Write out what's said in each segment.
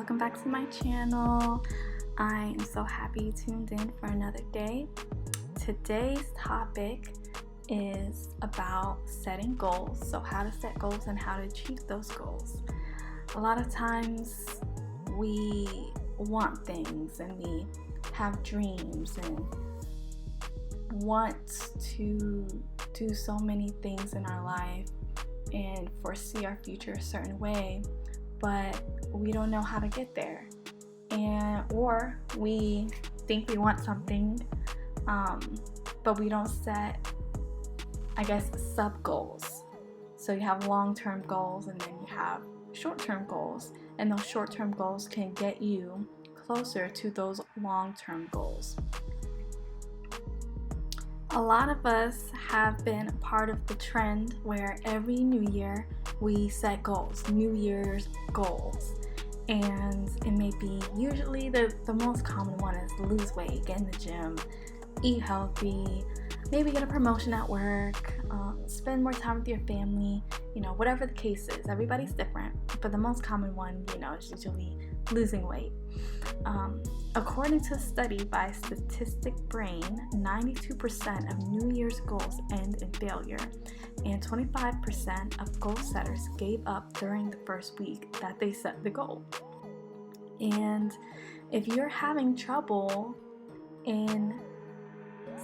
welcome back to my channel. I am so happy you tuned in for another day. Today's topic is about setting goals. So how to set goals and how to achieve those goals. A lot of times we want things and we have dreams and want to do so many things in our life and foresee our future a certain way, but we don't know how to get there, or we think we want something, but we don't set, sub goals. So you have long-term goals and then you have short-term goals, and those short-term goals can get you closer to those long-term goals. A lot of us have been a part of the trend where every new year we set goals, New Year's goals. And it may be usually the most common one is lose weight, get in the gym, eat healthy, maybe get a promotion at work, spend more time with your family, whatever the case is. Everybody's different, but the most common one, is usually losing weight. According to a study by Statistic Brain, 92% of New Year's goals end in failure, and 25% of goal setters gave up during the first week that they set the goal. And if you're having trouble in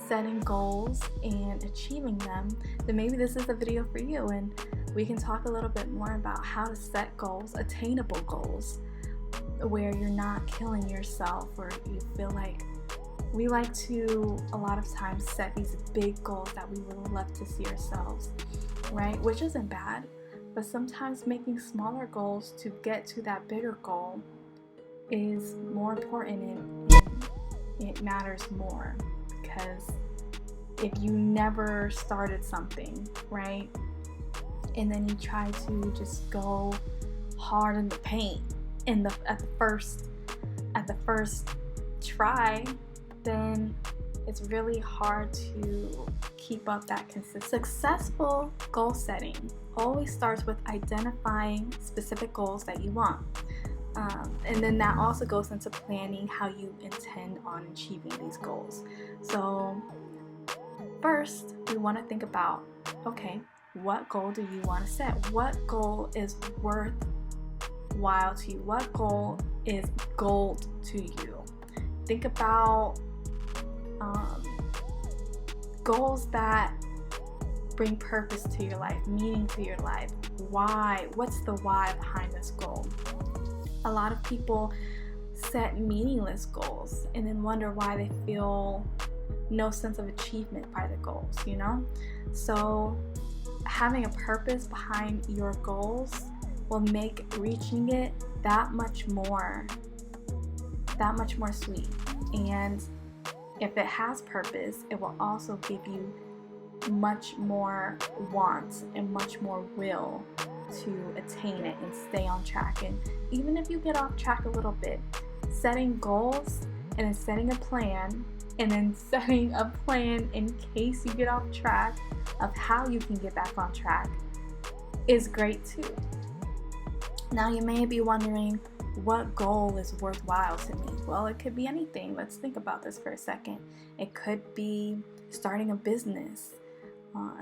setting goals and achieving them, then maybe this is the video for you, and we can talk a little bit more about how to set goals, attainable goals, where you're not killing yourself, or you feel like we like to a lot of times set these big goals that we would love to see ourselves, right? Which isn't bad, but sometimes making smaller goals to get to that bigger goal is more important and it matters more, because if you never started something, right, and then you try to just go hard in the paint at the first try, then it's really hard to keep up that consistency. Successful goal setting always starts with identifying specific goals that you want, and then that also goes into planning how you intend on achieving these goals. So first, we want to think about, okay, what goal do you want to set? What goal is worthwhile to you? What goal is gold to you? Think about goals that bring purpose to your life, meaning to your life. Why? What's the why behind this goal? A lot of people set meaningless goals and then wonder why they feel no sense of achievement by the goals, So having a purpose behind your goals will make reaching it that much more sweet. And if it has purpose, it will also give you much more want and much more will to attain it and stay on track. And even if you get off track a little bit, setting goals and then setting a plan and then setting a plan in case you get off track of how you can get back on track is great too. Now you may be wondering, what goal is worthwhile to me? Well, it could be anything. Let's think about this for a second. It could be starting a business.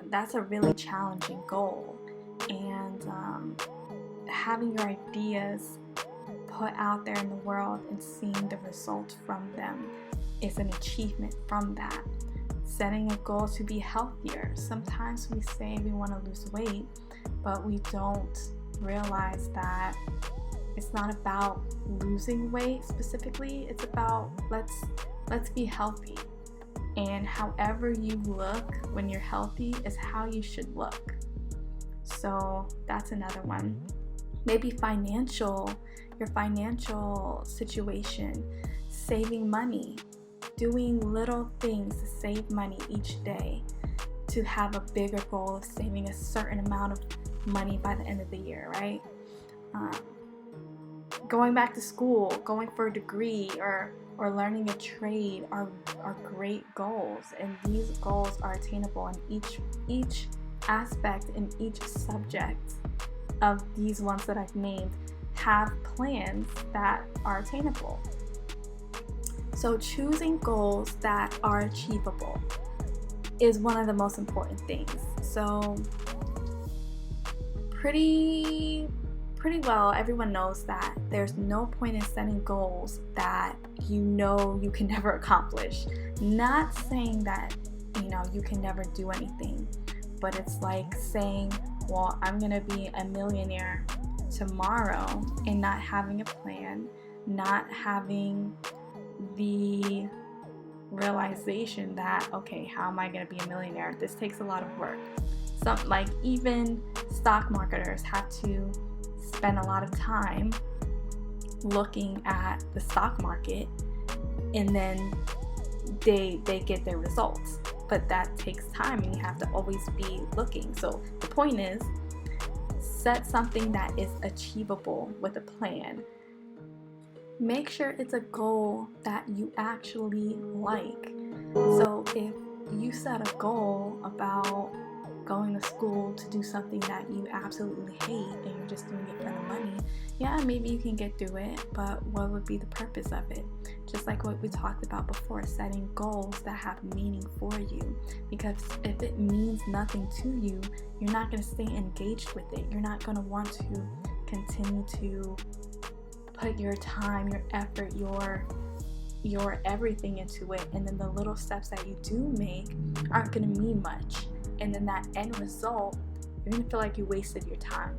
That's a really challenging goal. And having your ideas put out there in the world and seeing the results from them is an achievement from that. Setting a goal to be healthier. Sometimes we say we want to lose weight, but we don't realize that it's not about losing weight specifically. It's about let's be healthy, and however you look when you're healthy is how you should look. So that's another one. Maybe your financial situation, saving money, doing little things to save money each day to have a bigger goal of saving a certain amount of money by the end of the year, right? Going back to school, going for a degree, or learning a trade are great goals, and these goals are attainable in each aspect, in each subject of these ones that I've named have plans that are attainable. So choosing goals that are achievable is one of the most important things. So pretty well everyone knows that there's no point in setting goals that you can never accomplish. Not saying that you can never do anything, but it's like saying, well, I'm gonna be a millionaire tomorrow and not having a plan, not having the realization that, okay, how am I going to be a millionaire? This takes a lot of work. Like even stock marketers have to spend a lot of time looking at the stock market, and then they get their results. But that takes time, and you have to always be looking. So the point is, set something that is achievable with a plan. Make sure it's a goal that you actually like. So if you set a goal about going to school to do something that you absolutely hate and you're just doing it for the money, yeah, maybe you can get through it, but what would be the purpose of it? Just like what we talked about before, setting goals that have meaning for you. Because if it means nothing to you, you're not going to stay engaged with it. You're not going to want to continue to put your time, your effort, your everything into it, and then the little steps that you do make aren't going to mean much, and then that end result, you're going to feel like you wasted your time.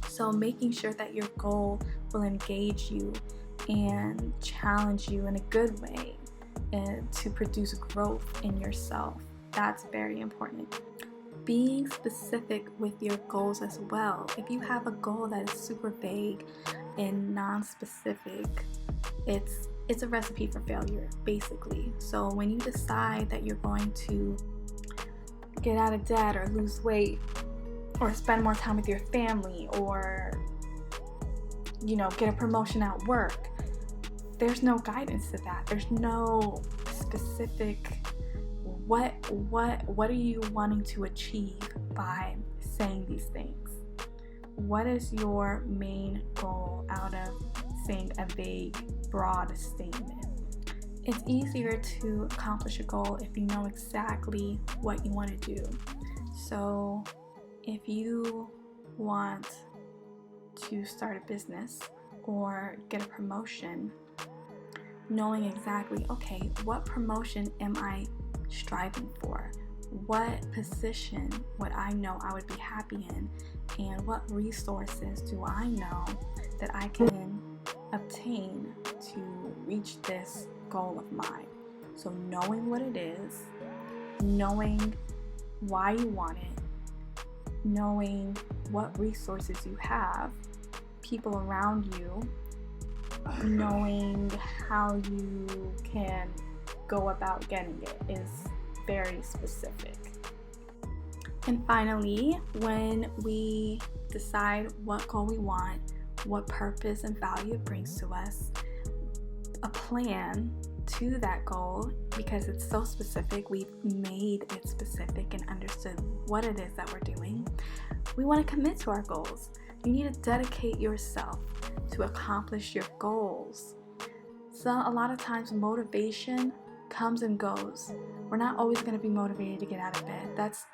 So making sure that your goal will engage you and challenge you in a good way and to produce growth in yourself, that's very important. Being specific with your goals as well. If you have a goal that is super vague and non-specific, it's a recipe for failure, basically. So when you decide that you're going to get out of debt or lose weight or spend more time with your family or get a promotion at work, there's no guidance to that. There's no specific what are you wanting to achieve by saying these things? What is your main goal out of saying a vague, broad statement? It's easier to accomplish a goal if you know exactly what you want to do. So if you want to start a business or get a promotion, knowing exactly, okay, what promotion am I striving for? What position would I know I would be happy in? And what resources do I know that I can obtain to reach this goal of mine? So knowing what it is, knowing why you want it, knowing what resources you have, people around you, knowing how you can go about getting it is very specific. And finally, when we decide what goal we want, what purpose and value it brings to us, a plan to that goal, because it's so specific, we've made it specific and understood what it is that we're doing. We want to commit to our goals. You need to dedicate yourself to accomplish your goals. So a lot of times motivation comes and goes. We're not always going to be motivated to get out of bed. That's,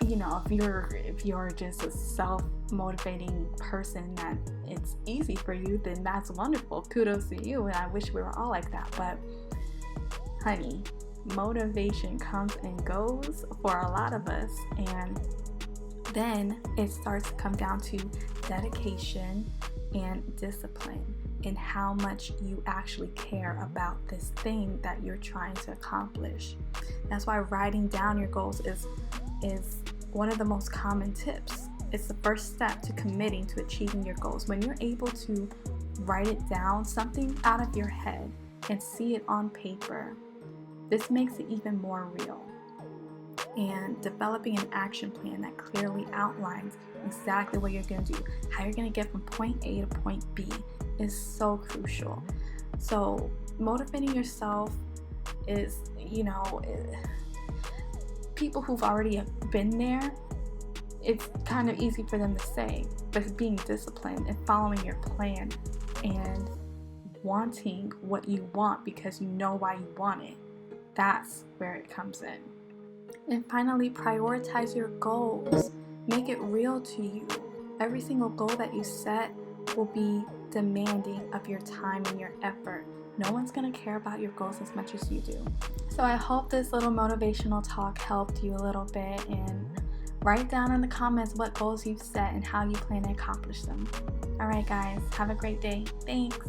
if you're just a self-motivating person that it's easy for you, then that's wonderful. Kudos to you, and I wish we were all like that. But honey, motivation comes and goes for a lot of us, and then it starts to come down to dedication and discipline and how much you actually care about this thing that you're trying to accomplish. That's why writing down your goals is one of the most common tips. It's the first step to committing to achieving your goals. When you're able to write it down, something out of your head, and see it on paper, this makes it even more real. And developing an action plan that clearly outlines exactly what you're going to do, how you're going to get from point A to point B, is so crucial. So motivating yourself is, people who've already been there, it's kind of easy for them to say, but being disciplined and following your plan and wanting what you want because you know why you want it, that's where it comes in. And finally, prioritize your goals. Make it real to you. Every single goal that you set will be demanding of your time and your effort. No one's going to care about your goals as much as you do. So I hope this little motivational talk helped you a little bit, and write down in the comments what goals you've set and how you plan to accomplish them. Alright guys, have a great day. Thanks.